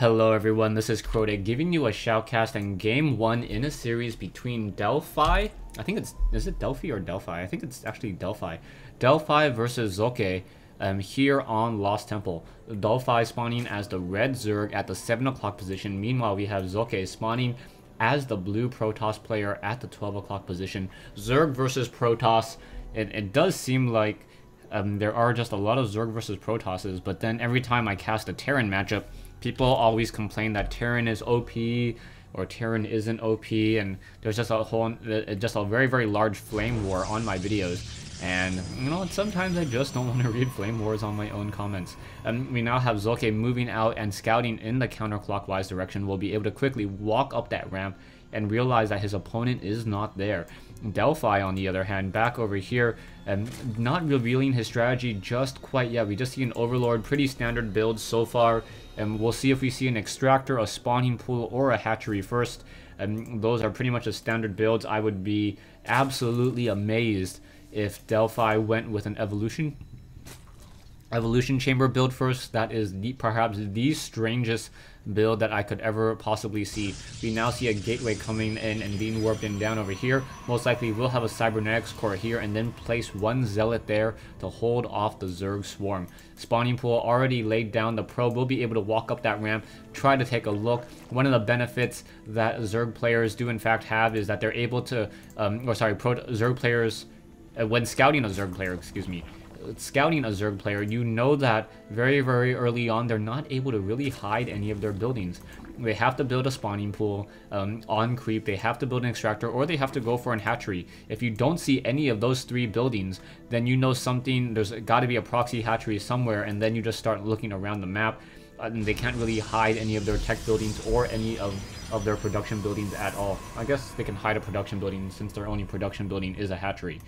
Hello everyone, this is Crota giving you a shoutcast on game 1 in a series between Delphi, is it Delphi or Delphi? I think it's actually Delphi. Delphi versus Socke here on Lost Temple. Delphi spawning as the red Zerg at the 7 o'clock position. Meanwhile, we have Socke spawning as the blue Protoss player at the 12 o'clock position. Zerg versus Protoss. It does seem like there are just a lot of Zerg versus Protosses, but then every time I cast a Terran matchup, people always complain that Terran is OP or Terran isn't OP, and there's just a very, very large flame war on my videos. And, you know, sometimes I just don't want to read flame wars on my own comments. We now have Socke moving out and scouting in the counterclockwise direction. Will be able to quickly walk up that ramp and realize that his opponent is not there. Delphi, on the other hand, back over here, not revealing his strategy just quite yet. We just see an Overlord, pretty standard build so far, and we'll see if we see an Extractor, a Spawning Pool, or a Hatchery first. Those are pretty much the standard builds. I would be absolutely amazed if Delphi went with an Evolution Chamber build first. That is perhaps the strangest build that I could ever possibly see. We now see a gateway coming in and being warped in down over here. Most likely we'll have a cybernetics core here and then place one zealot there to hold off the Zerg swarm. Spawning pool already laid down. The probe will be able to walk up that ramp, try to take a look. One of the benefits that Zerg players do in fact have is that they're able to Zerg players, when scouting a Zerg player, scouting a Zerg player, you know that very, very early on they're not able to really hide any of their buildings. They have to build a spawning pool on creep, they have to build an extractor, or they have to go for an hatchery. If you don't see any of those three buildings, then you know there's got to be a proxy hatchery somewhere, and then you just start looking around the map. They can't really hide any of their tech buildings or any of their production buildings at all. I guess they can hide a production building since their only production building is a hatchery.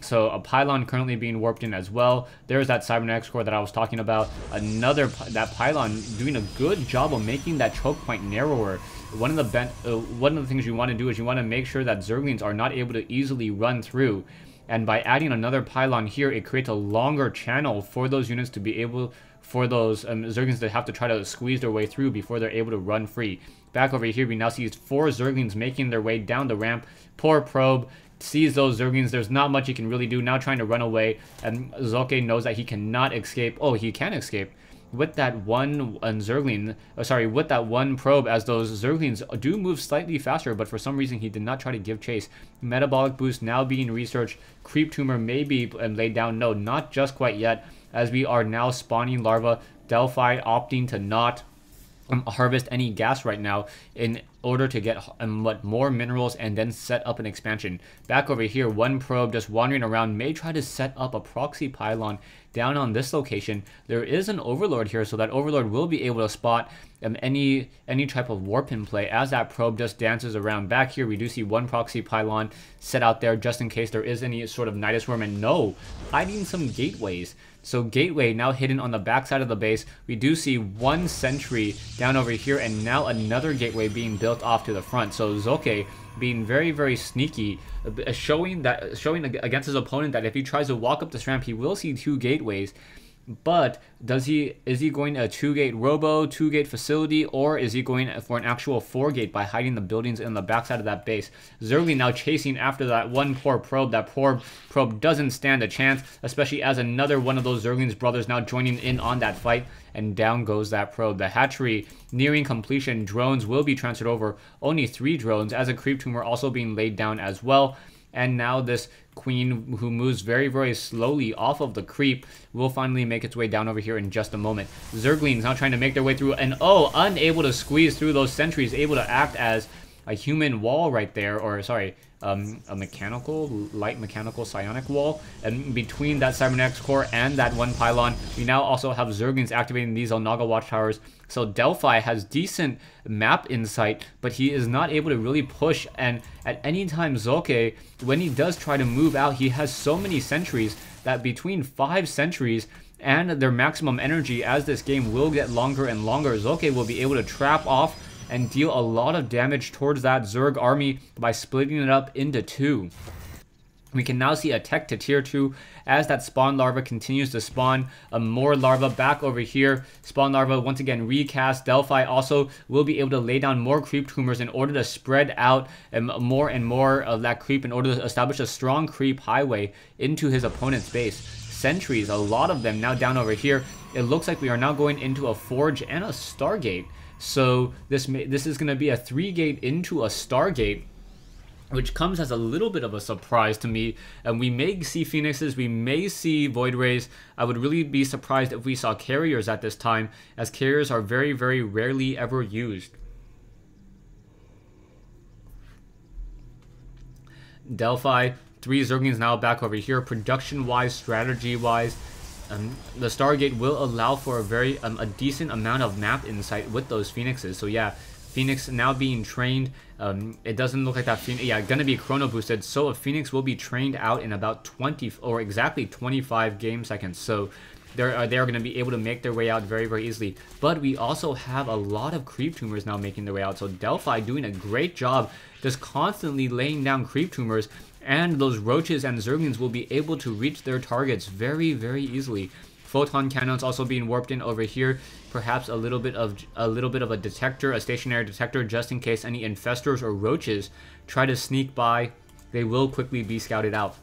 So a pylon currently being warped in as well. There's that cybernetics core that I was talking about. That pylon doing a good job of making that choke point narrower. One of the things you want to do is you want to make sure that Zerglings are not able to easily run through. And by adding another pylon here, it creates a longer channel for those units to be able, for those Zerglings to have to try to squeeze their way through before they're able to run free. Back over here, we now see 4 Zerglings making their way down the ramp. Poor probe sees those Zerglings. There's not much he can really do. Now trying to run away, and Socke knows that he cannot escape. Oh, he can escape with that one with that one probe, as those Zerglings do move slightly faster, but for some reason he did not try to give chase. Metabolic boost now being researched. Creep tumor may be laid down. No, not just quite yet, as we are now spawning larvae. Delphi opting to not harvest any gas right now in order to get more minerals and then set up an expansion. Back over here, one probe just wandering around may try to set up a proxy pylon down on this location. There is an Overlord here, so that Overlord will be able to spot any type of warp in play as that probe just dances around. Back here, we do see one proxy pylon set out there just in case there is any sort of Nidus worm, and no, hiding some gateways. So gateway now hidden on the backside of the base. We do see one sentry down over here, and now another gateway being built off to the front. So Socke being very, very sneaky, showing against his opponent that if he tries to walk up this ramp, he will see 2 gateways. But is he going a 2-gate robo, 2-gate facility, or is he going for an actual 4-gate by hiding the buildings in the backside of that base? Zergling now chasing after that one poor probe. That poor probe doesn't stand a chance, especially as another one of those Zergling's brothers now joining in on that fight, and down goes that probe. The hatchery nearing completion. Drones will be transferred over. Only 3 drones, as a creep tumor also being laid down as well. And now this queen, who moves very, very slowly off of the creep, will finally make its way down over here in just a moment. Zerglings now trying to make their way through, and oh, unable to squeeze through those sentries, able to act as a human wall right there, or sorry, a light mechanical psionic wall. And between that cybernetics core and that one pylon, we now also have Zerglings activating these Onaga watchtowers. So Delphi has decent map insight, but he is not able to really push. And at any time, Socke, when he does try to move out, he has so many sentries that between 5 sentries and their maximum energy, as this game will get longer and longer, Socke will be able to trap off and deal a lot of damage towards that Zerg army by splitting it up into 2. We can now see a tech to tier 2 as that spawn larva continues to spawn more larva back over here. Spawn larva once again recast. Delphi also will be able to lay down more creep tumors in order to spread out more and more of that creep in order to establish a strong creep highway into his opponent's base. Sentries, a lot of them now down over here. It looks like we are now going into a Forge and a Stargate. So this is going to be a 3-gate into a Stargate, which comes as a little bit of a surprise to me. And we may see Phoenixes, we may see Void Rays. I would really be surprised if we saw Carriers at this time, as Carriers are very, very rarely ever used. Delphi, 3 Zerglings now back over here. Production-wise, strategy-wise, the Stargate will allow for a decent amount of map insight with those Phoenixes. So yeah, Phoenix now being trained. It doesn't look like that Phoenix, yeah, gonna be chrono boosted. So a Phoenix will be trained out in about 20 or exactly 25 game seconds. So they're gonna be able to make their way out very, very easily. But we also have a lot of creep tumors now making their way out. So Delphi doing a great job just constantly laying down creep tumors, and those roaches and zerglings will be able to reach their targets very, very easily. Photon cannons also being warped in over here. Perhaps a little bit of a detector, a stationary detector, just in case any infestors or roaches try to sneak by. They will quickly be scouted out.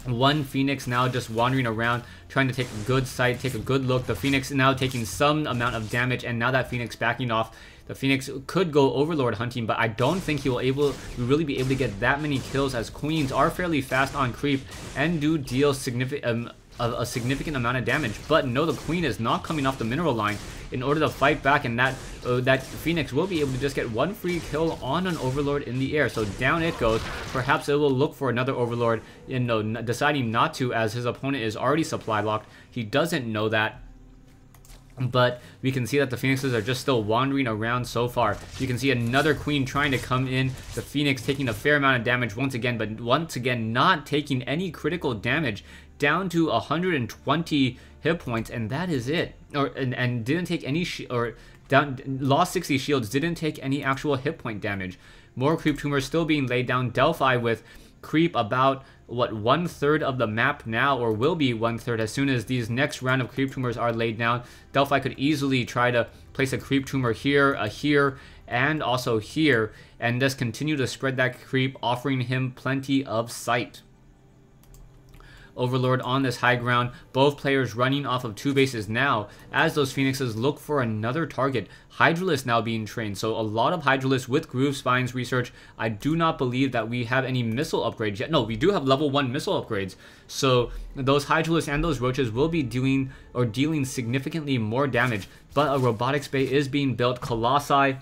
One Phoenix now just wandering around, trying to take a good sight, take a good look. The Phoenix now taking some amount of damage, and now that Phoenix backing off. The Phoenix could go Overlord hunting, but I don't think he will really be able to get that many kills, as Queens are fairly fast on creep and do deal a significant amount of damage. But no, the Queen is not coming off the mineral line in order to fight back, and that Phoenix will be able to just get one free kill on an Overlord in the air. So down it goes. Perhaps it will look for another Overlord, deciding not to, as his opponent is already supply locked. He doesn't know that. But we can see that the Phoenixes are just still wandering around so far. You can see another Queen trying to come in. The Phoenix taking a fair amount of damage once again, but once again not taking any critical damage, down to 120 hit points, and that is it. And didn't take any lost 60 shields, didn't take any actual hit point damage. More creep tumors still being laid down. Delphi with creep about what, 1/3 of the map now, or will be 1/3 as soon as these next round of creep tumors are laid down. Delphi could easily try to place a creep tumor here, here, and also here, and just continue to spread that creep, offering him plenty of sight. Overlord on this high ground, both players running off of 2 bases now as those Phoenixes look for another target. Hydralisk now being trained, so a lot of Hydralisk with Groove Spines research. I do not believe that we have any missile upgrades yet. No, we do have level 1 missile upgrades, so those Hydralisk and those roaches will be dealing significantly more damage. But a robotics bay is being built. Colossi,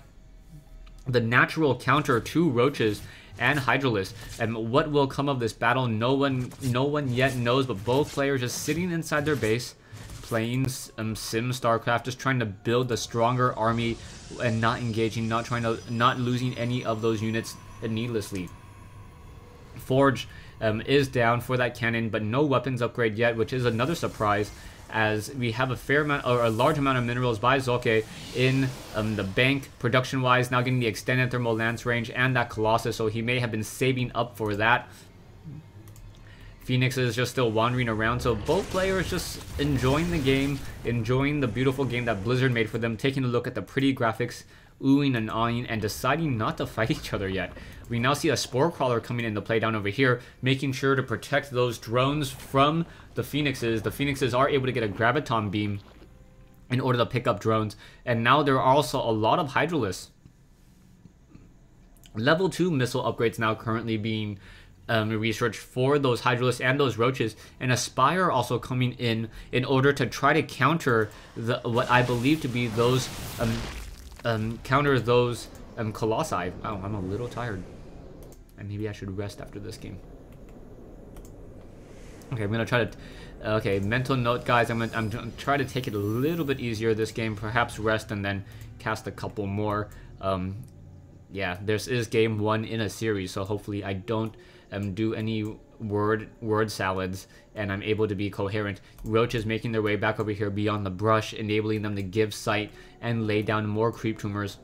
the natural counter to roaches and Hydralisk. And what will come of this battle, no one yet knows, but both players just sitting inside their base, playing sim StarCraft, just trying to build a stronger army and not engaging, not losing any of those units needlessly. Forge is down for that cannon, but no weapons upgrade yet, which is another surprise, as we have a fair amount, or a large amount of minerals by Socke in the bank. Production wise, now getting the extended thermal lance range and that Colossus, so he may have been saving up for that. Phoenix is just still wandering around, so both players just enjoying the game, enjoying the beautiful game that Blizzard made for them, taking a look at the pretty graphics, oohing and awing, and deciding not to fight each other yet. We now see a Spore Crawler coming into play down over here, making sure to protect those drones from the Phoenixes. The Phoenixes are able to get a Graviton Beam in order to pick up drones, and now there are also a lot of Hydralisks. Level 2 missile upgrades now currently being researched for those Hydralisks and those roaches, and Aspire also coming in order to try to counter what I believe to be those Colossi. Oh, I'm a little tired, and maybe I should rest after this game. Okay, I'm gonna try to. Okay, mental note, guys. I'm gonna try to take it a little bit easier this game. Perhaps rest and then cast a couple more. Yeah, this is game 1 in a series, so hopefully I don't do any word salads, and I'm able to be coherent. Roaches making their way back over here beyond the brush, enabling them to give sight and lay down more creep tumors.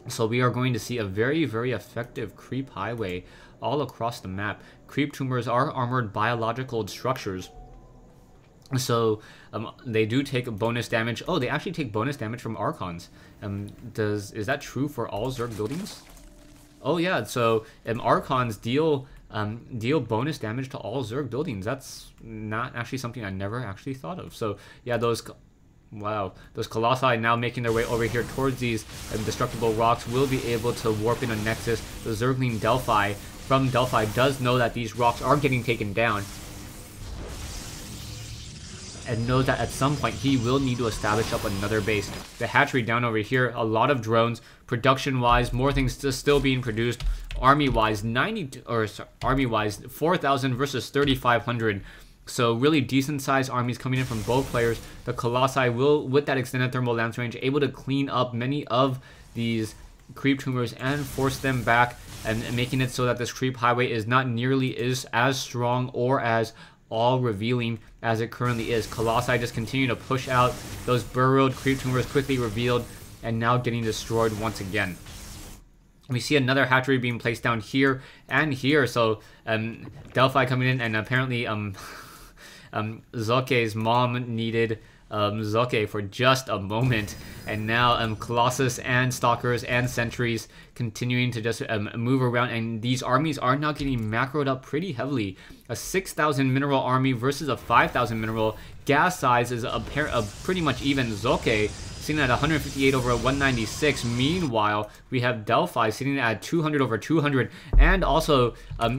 So we are going to see a very, very effective creep highway all across the map. Creep tumors are armored biological structures. So they do take bonus damage. Oh, they actually take bonus damage from Archons. Is that true for all Zerg buildings? Oh yeah, so Archons deal bonus damage to all Zerg buildings. That's not actually something I never actually thought of. So yeah, those Colossi now making their way over here towards these destructible rocks will be able to warp in a Nexus. The Zergling Delphi from Delphi does know that these rocks are getting taken down, and knows that at some point he will need to establish up another base. The hatchery down over here, a lot of drones, production-wise, more things still being produced. Army-wise, 4,000 versus 3,500. So really decent-sized armies coming in from both players. The Colossi will, with that extended thermal lance range, able to clean up many of these creep tumors and force them back, and making it so that this creep highway is not nearly as strong or as all revealing as it currently is. Colossi just continue to push out those burrowed creep tumors, quickly revealed and now getting destroyed once again. We see another hatchery being placed down here and here. So Delphi coming in, and apparently Socke's mom needed Socke for just a moment, and now Colossus and Stalkers and Sentries continuing to just move around, and these armies are now getting macroed up pretty heavily. A 6,000 mineral army versus a 5,000 mineral. Gas size is a pretty much even. Socke sitting at 158 over 196. Meanwhile, we have Delphi sitting at 200 over 200, and also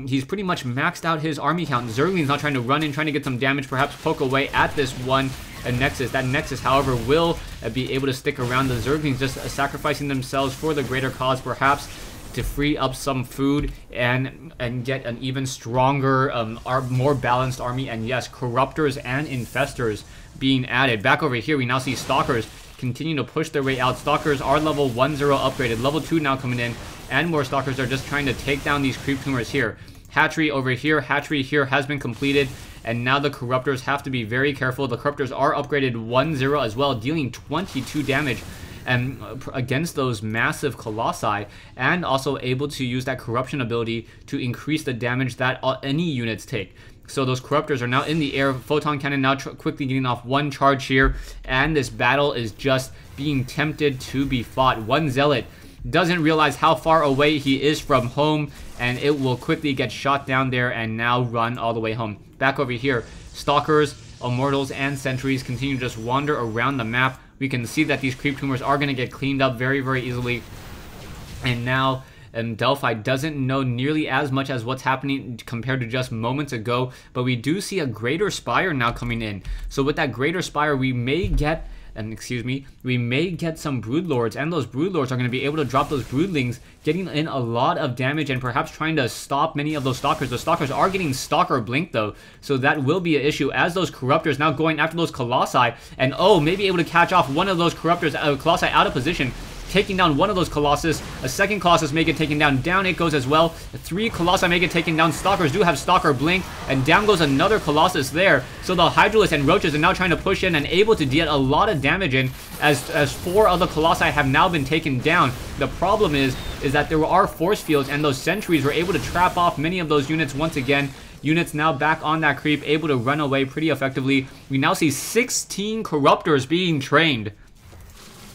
he's pretty much maxed out his army count. Zergling's not trying to run in, trying to get some damage, perhaps poke away at this one Nexus. That Nexus, however, will be able to stick around. The Zerglings just sacrificing themselves for the greater cause, perhaps to free up some food and get an even stronger, more balanced army. And yes, Corruptors and Infestors being added. Back over here, we now see Stalkers continue to push their way out. Stalkers are level 1-0 upgraded. Level 2 now coming in, and more Stalkers are just trying to take down these creep tumors here. Hatchery over here, hatchery here has been completed, and now the Corruptors have to be very careful. The Corruptors are upgraded 1-0 as well, dealing 22 damage against those massive Colossi, and also able to use that corruption ability to increase the damage that any units take. So those Corruptors are now in the air. Photon Cannon now quickly getting off one charge here, and this battle is just being tempted to be fought. One Zealot doesn't realize how far away he is from home, and it will quickly get shot down there and now run all the way home. Back over here, Stalkers, Immortals, and Sentries continue to just wander around the map. We can see that these creep tumors are going to get cleaned up very, very easily. And now Delphi doesn't know nearly as much as what's happening compared to just moments ago, but we do see a Greater Spire now coming in. So with that Greater Spire, we may get some Broodlords, and those Broodlords are going to be able to drop those Broodlings, getting in a lot of damage and perhaps trying to stop many of those Stalkers. The Stalkers are getting Stalker Blink though, so that will be an issue as those Corruptors now going after those Colossi, and maybe able to catch off one of those Corruptors, Colossi out of position, taking down one of those Colossus. A second Colossus may get taken down. Down it goes as well. 3 Colossi may get taken down. Stalkers do have Stalker Blink, and down goes another Colossus there. So the Hydralisks and Roaches are now trying to push in and able to deal a lot of damage in, as 4 other Colossi have now been taken down. The problem is that there are force fields, and those Sentries were able to trap off many of those units once again. Units now back on that creep, able to run away pretty effectively. We now see 16 Corruptors being trained.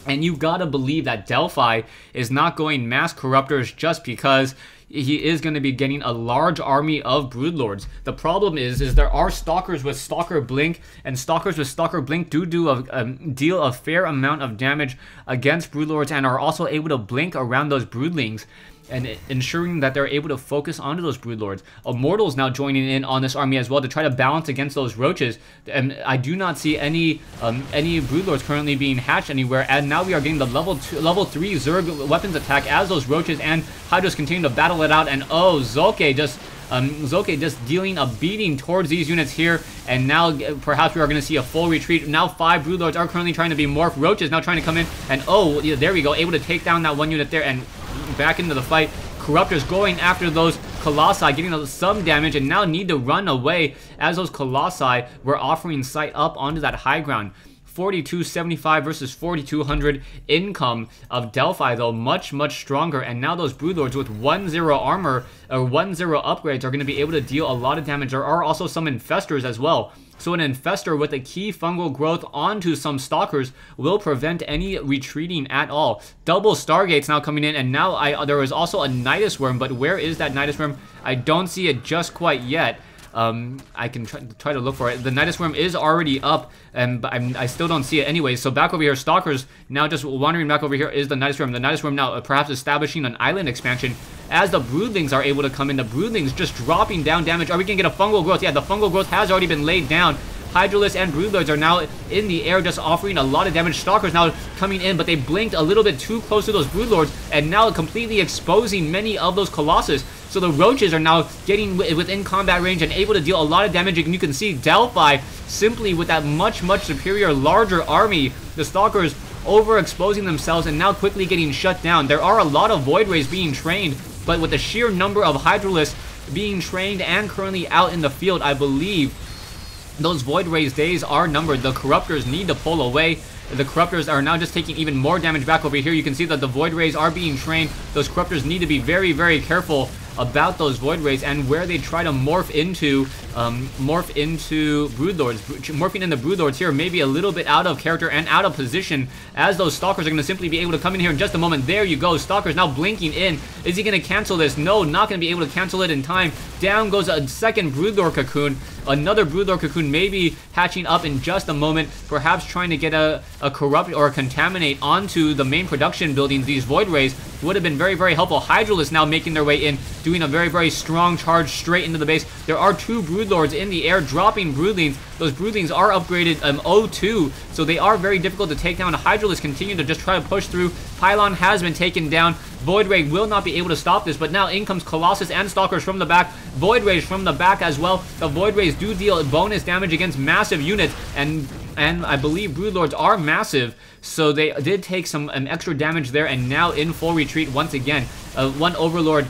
And you gotta believe that Delphi is not going mass Corruptors just because he is going to be getting a large army of Broodlords. The problem is there are Stalkers with Stalker Blink, and Stalkers with Stalker Blink do deal a fair amount of damage against Broodlords, and are also able to blink around those Broodlings, and ensuring that they're able to focus onto those Broodlords. Immortals now joining in on this army as well to try to balance against those Roaches. And I do not see any Broodlords currently being hatched anywhere. And now we are getting the level 3 Zerg weapons attack as those Roaches and Hydras continue to battle it out. And Socke just dealing a beating towards these units here, and now perhaps we are going to see a full retreat. Now 5 Broodlords are currently trying to be morphed. Roaches now trying to come in, and yeah, there we go, able to take down that one unit there, and back into the fight. Corruptors going after those Colossi, getting some damage, and now need to run away as those Colossi were offering sight up onto that high ground. 4275 versus 4200. Income of Delphi, though, much stronger. And now those Broodlords with 1-0 armor or 1-0 upgrades are going to be able to deal a lot of damage. There are also some Infestors as well. So an Infestor with a key fungal growth onto some Stalkers will prevent any retreating at all. Double Stargates now coming in, and now there is also a Nidus Worm, but where is that Nidus Worm? I don't see it just quite yet. I can try to look for it. The Nidus Worm is already up, but I still don't see it anyway. So back over here, Stalkers now just wandering back over here is the Nidus Worm. The Nidus Worm now perhaps establishing an island expansion as the Broodlings are able to come in. The Broodlings just dropping down damage. Are we going to get a fungal growth? Yeah, the fungal growth has already been laid down. Hydralisks and Broodlords are now in the air, just offering a lot of damage. Stalkers now coming in, but they blinked a little bit too close to those Broodlords, and now completely exposing many of those Colossus. So the Roaches are now getting within combat range and able to deal a lot of damage. And you can see Delphi simply with that much superior, larger army. The Stalkers overexposing themselves and now quickly getting shut down. There are a lot of Void Rays being trained, but with the sheer number of Hydralisks being trained and currently out in the field, I believe those Void Rays days are numbered. The Corruptors need to pull away. The Corruptors are now just taking even more damage back over here. You can see that the Void Rays are being trained. Those Corruptors need to be very careful about those Void Rays and where they try to morph into Broodlords. Morphing into Broodlords here maybe a little bit out of character and out of position, as those Stalkers are going to simply be able to come in here in just a moment. There you go. Stalkers now blinking in. Is he going to cancel this? No, not going to be able to cancel it in time. Down goes a second Broodlord Cocoon. Another Broodlord Cocoon maybe hatching up in just a moment, perhaps trying to get a corrupt or a contaminate onto the main production buildings. These Void Rays would have been very helpful. Hydralisks now making their way in, doing a very strong charge straight into the base. There are two Broodlords in the air dropping Broodlings. Those Broodlings are upgraded 0-2, so they are very difficult to take down. Hydralisks continue to just try to push through. Pylon has been taken down. Void Ray will not be able to stop this, but now in comes Colossus and Stalkers from the back. Void Rays from the back as well. The Void Rays do deal bonus damage against massive units, and I believe Broodlords are massive, so they did take some extra damage there, and now in full retreat once again. One Overlord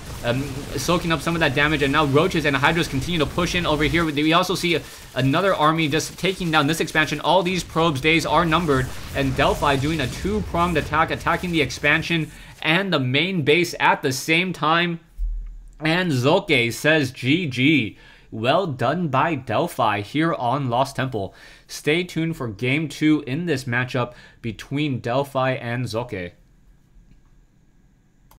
soaking up some of that damage, and now Roaches and Hydras continue to push in over here. We also see another army just taking down this expansion. All these probes days are numbered, and Delphi doing a two-pronged attack, attacking the expansion and the main base at the same time. And Socke says GG. Well done by Delphi here on Lost Temple. Stay tuned for Game 2 in this matchup between Delphi and Socke.